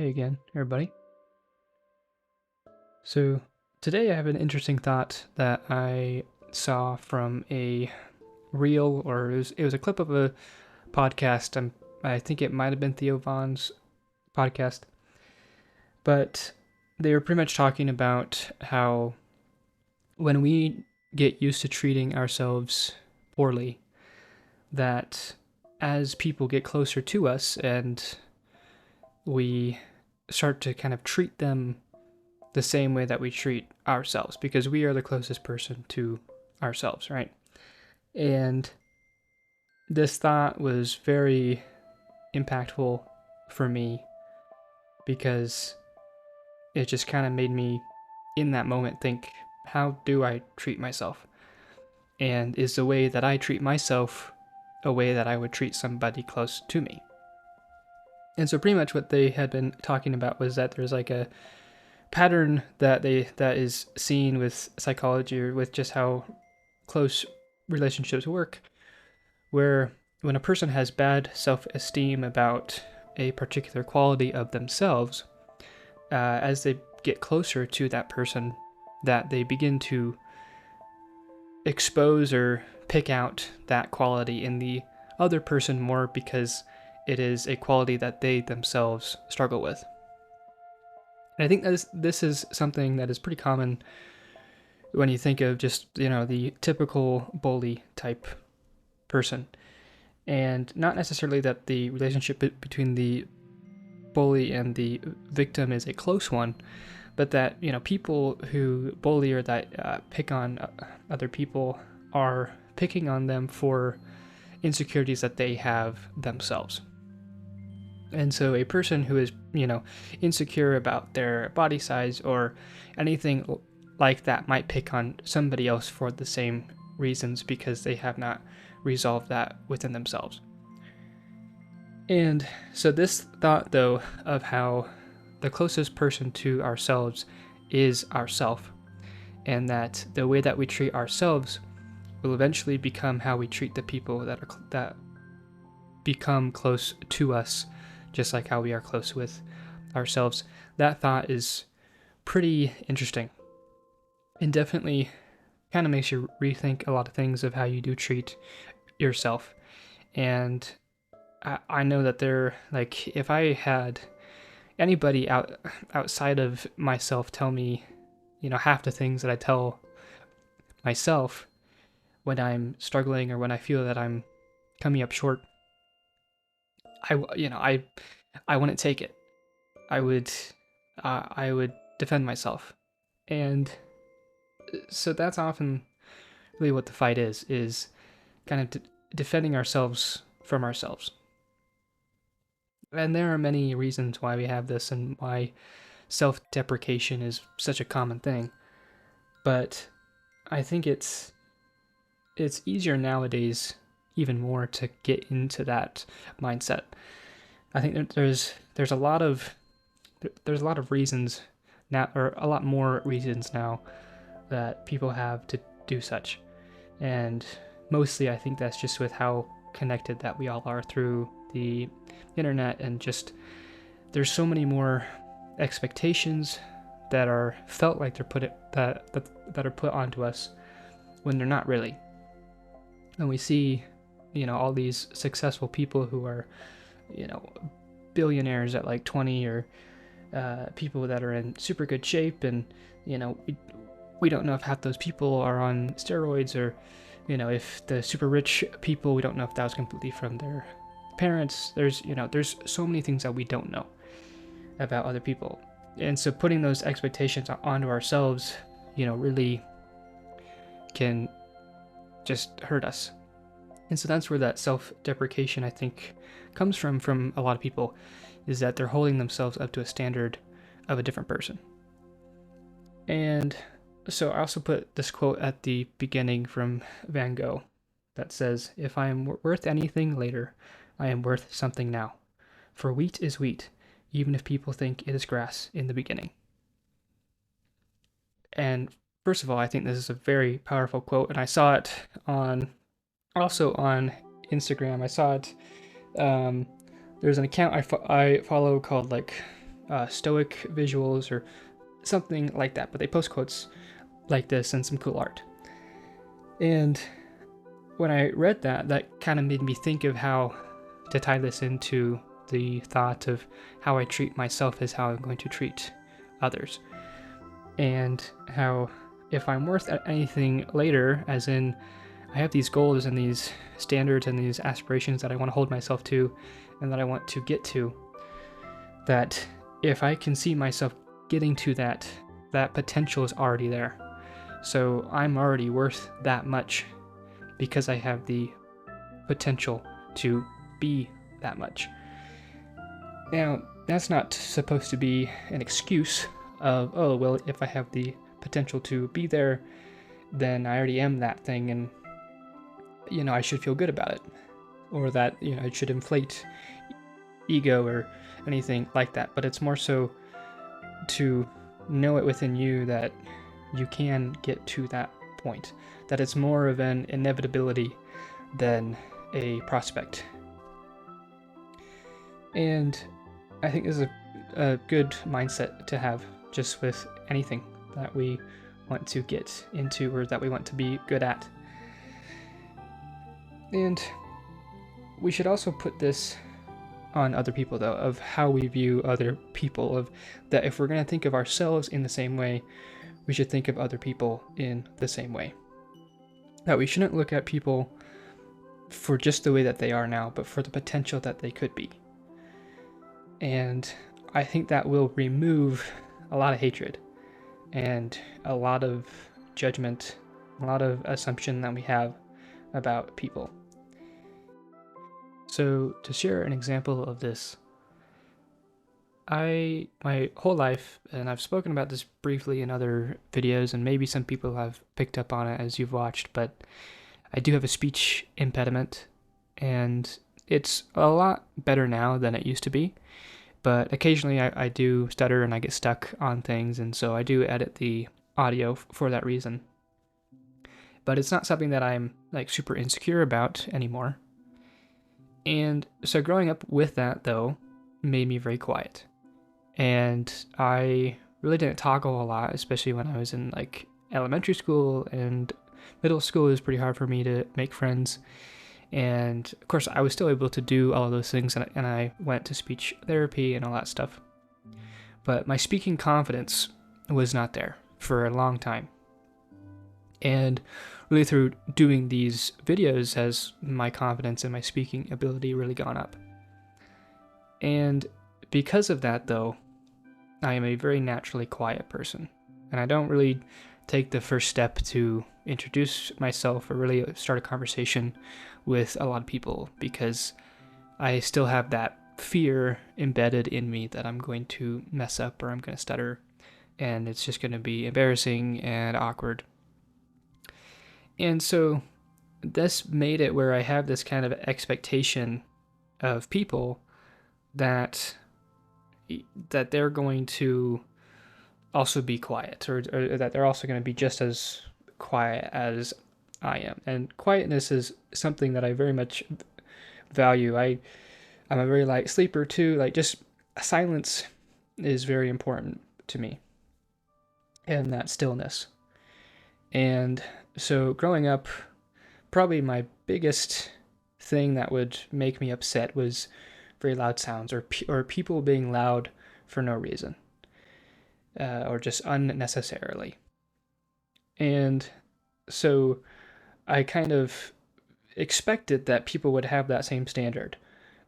Hey again, everybody. So today I have an interesting thought that I saw from a reel, or it was a clip of a podcast. I think it might have been Theo Vaughn's podcast, but they were pretty much talking about how when we get used to treating ourselves poorly, that as people get closer to us and we start to kind of treat them the same way that we treat ourselves, because we are the closest person to ourselves, right? And this thought was very impactful for me because it just kind of made me in that moment think, how do I treat myself? And is the way that I treat myself a way that I would treat somebody close to me? And so pretty much what they had been talking about was that there's like a pattern that is seen with psychology, or with just how close relationships work, where when a person has bad self-esteem about a particular quality of themselves, as they get closer to that person, that they begin to expose or pick out that quality in the other person more, because it is a quality that they themselves struggle with. And I think this is something that is pretty common when you think of just, the typical bully type person. And not necessarily that the relationship between the bully and the victim is a close one, but that, people who bully, or that pick on other people, are picking on them for insecurities that they have themselves. And so a person who is, insecure about their body size or anything like that might pick on somebody else for the same reasons, because they have not resolved that within themselves. And so this thought, though, of how the closest person to ourselves is ourself, and that the way that we treat ourselves will eventually become how we treat the people that become close to us, just like how we are close with ourselves. That thought is pretty interesting, and definitely kind of makes you rethink a lot of things of how you do treat yourself. And I know that if I had anybody outside of myself tell me, half the things that I tell myself when I'm struggling, or when I feel that I'm coming up short, I wouldn't take it. I would defend myself. And so that's often really what the fight is kind of defending ourselves from ourselves. And there are many reasons why we have this, and why self-deprecation is such a common thing. But I think it's easier nowadays, even more, to get into that mindset. I think that there's a lot of reasons now, or a lot more reasons now, that people have to do such. And mostly I think that's just with how connected that we all are through the internet, and just there's so many more expectations that are felt like they're that are put onto us when they're not really. And we see, all these successful people who are, billionaires at like 20, or people that are in super good shape, and we don't know if half those people are on steroids, or if the super rich people, we don't know if that was completely from their parents. There's so many things that we don't know about other people. And so putting those expectations onto ourselves, really can just hurt us. And so that's where that self-deprecation, I think, comes from a lot of people, is that they're holding themselves up to a standard of a different person. And so I also put this quote at the beginning from Van Gogh that says, "If I am worth anything later, I am worth something now. For wheat is wheat, even if people think it is grass in the beginning." And first of all, I think this is a very powerful quote, and I saw it also on Instagram. I saw it. There's an account I follow called, like, stoic visuals or something like that, but they post quotes like this and some cool art. And when I read that, that kind of made me think of how to tie this into the thought of how I treat myself is how I'm going to treat others. And how if I'm worth anything later, as in I have these goals and these standards and these aspirations that I want to hold myself to and that I want to get to, that if I can see myself getting to that, that potential is already there. So I'm already worth that much because I have the potential to be that much. Now, that's not supposed to be an excuse of, oh, well, if I have the potential to be there, then I already am that thing and, I should feel good about it. Or that, it should inflate ego or anything like that. But it's more so to know it within you that you can get to that point. That it's more of an inevitability than a prospect. And I think this is a good mindset to have just with anything that we want to get into or that we want to be good at. And we should also put this on other people, though, of how we view other people, of that if we're going to think of ourselves in the same way, we should think of other people in the same way. That we shouldn't look at people for just the way that they are now, but for the potential that they could be. And I think that will remove a lot of hatred and a lot of judgment, a lot of assumption that we have about people. So to share an example of this, my whole life, and I've spoken about this briefly in other videos, and maybe some people have picked up on it as you've watched, but I do have a speech impediment, and it's a lot better now than it used to be. But occasionally I do stutter and I get stuck on things, and so I do edit the audio for that reason. But it's not something that I'm like super insecure about anymore. And so growing up with that, though, made me very quiet. And I really didn't talk a whole lot, especially when I was in like elementary school, and middle school. It was pretty hard for me to make friends. And of course, I was still able to do all of those things, and I went to speech therapy and all that stuff. But my speaking confidence was not there for a long time. And really through doing these videos has my confidence and my speaking ability really gone up. And because of that, though, I am a very naturally quiet person. And I don't really take the first step to introduce myself or really start a conversation with a lot of people because I still have that fear embedded in me that I'm going to mess up or I'm going to stutter and it's just going to be embarrassing and awkward. And so this made it where I have this kind of expectation of people that they're going to also be quiet or that they're also going to be just as quiet as I am. And quietness is something that I very much value. I'm a very light sleeper too. Like just silence is very important to me and that stillness. And so growing up, probably my biggest thing that would make me upset was very loud sounds or people being loud for no reason or just unnecessarily. And so I kind of expected that people would have that same standard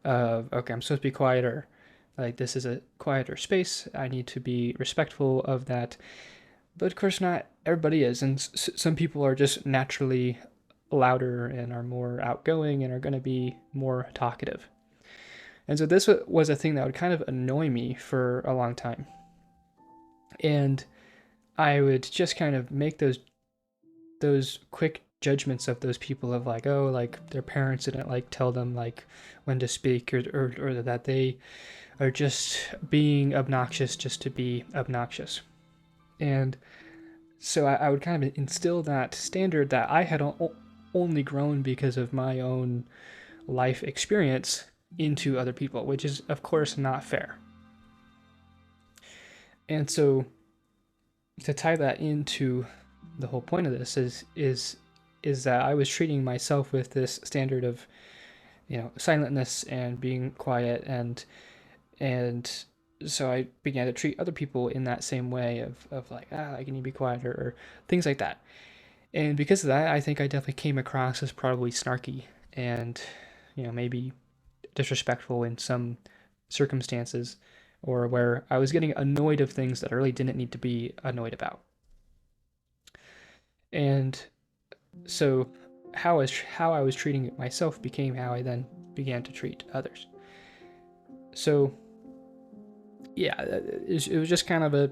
of, okay, I'm supposed to be quieter. Like, this is a quieter space. I need to be respectful of that. But of course, not everybody is. And some people are just naturally louder and are more outgoing and are going to be more talkative. And so this was a thing that would kind of annoy me for a long time. And I would just kind of make those quick judgments of those people of like, oh, like their parents didn't like tell them like when to speak or that they are just being obnoxious just to be obnoxious. And so I would kind of instill that standard that I had only grown because of my own life experience into other people, which is of course not fair. And so to tie that into the whole point of this is that I was treating myself with this standard of, silentness and being quiet, and so I began to treat other people in that same way of like, I can you be quieter, or things like that. And because of that, I think I definitely came across as probably snarky and, maybe disrespectful in some circumstances, or where I was getting annoyed of things that I really didn't need to be annoyed about. And so how I was treating myself became how I then began to treat others. So yeah, it was just kind of a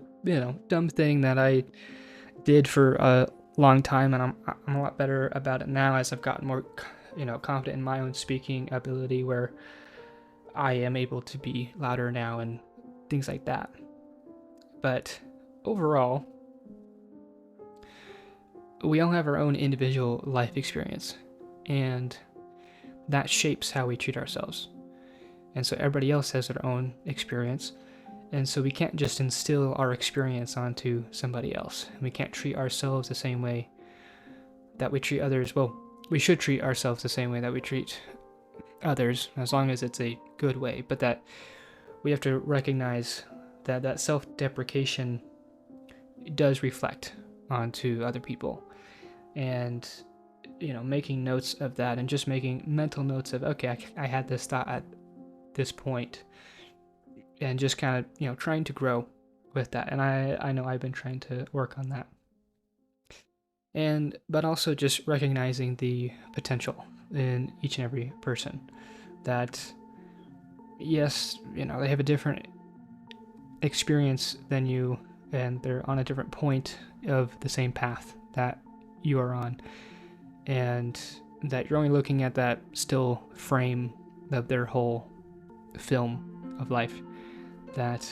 dumb thing that I did for a long time, and I'm a lot better about it now as I've gotten more confident in my own speaking ability, where I am able to be louder now and things like that. But overall, we all have our own individual life experience, and that shapes how we treat ourselves. And so everybody else has their own experience, and so we can't just instill our experience onto somebody else. We can't treat ourselves the same way that we treat others. Well, we should treat ourselves the same way that we treat others, as long as it's a good way, but that we have to recognize that self-deprecation does reflect onto other people. And making notes of that, and just making mental notes of, okay, I had this thought at this point, and just kind of trying to grow with that. And I know I've been trying to work on that. And but also just recognizing the potential in each and every person, that yes, they have a different experience than you, and they're on a different point of the same path that you are on, and that you're only looking at that still frame of their whole film of life, that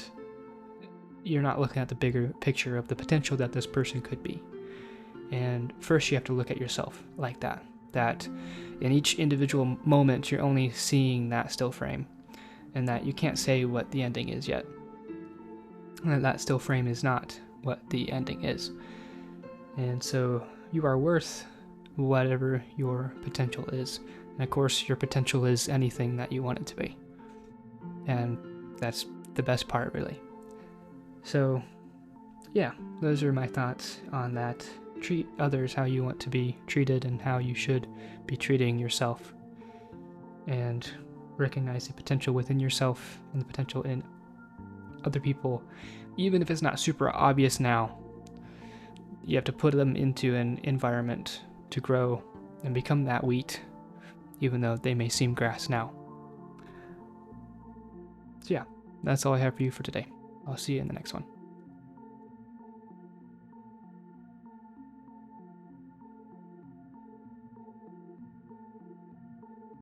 you're not looking at the bigger picture of the potential that this person could be. And first you have to look at yourself like that in each individual moment you're only seeing that still frame, and that you can't say what the ending is yet, and that still frame is not what the ending is. And so you are worth whatever your potential is. And of course, your potential is anything that you want it to be. And that's the best part, really. So, yeah, those are my thoughts on that. Treat others how you want to be treated, and how you should be treating yourself. And recognize the potential within yourself and the potential in other people. Even if it's not super obvious now, you have to put them into an environment to grow and become that wheat, even though they may seem grass now. So yeah, that's all I have for you for today. I'll see you in the next one.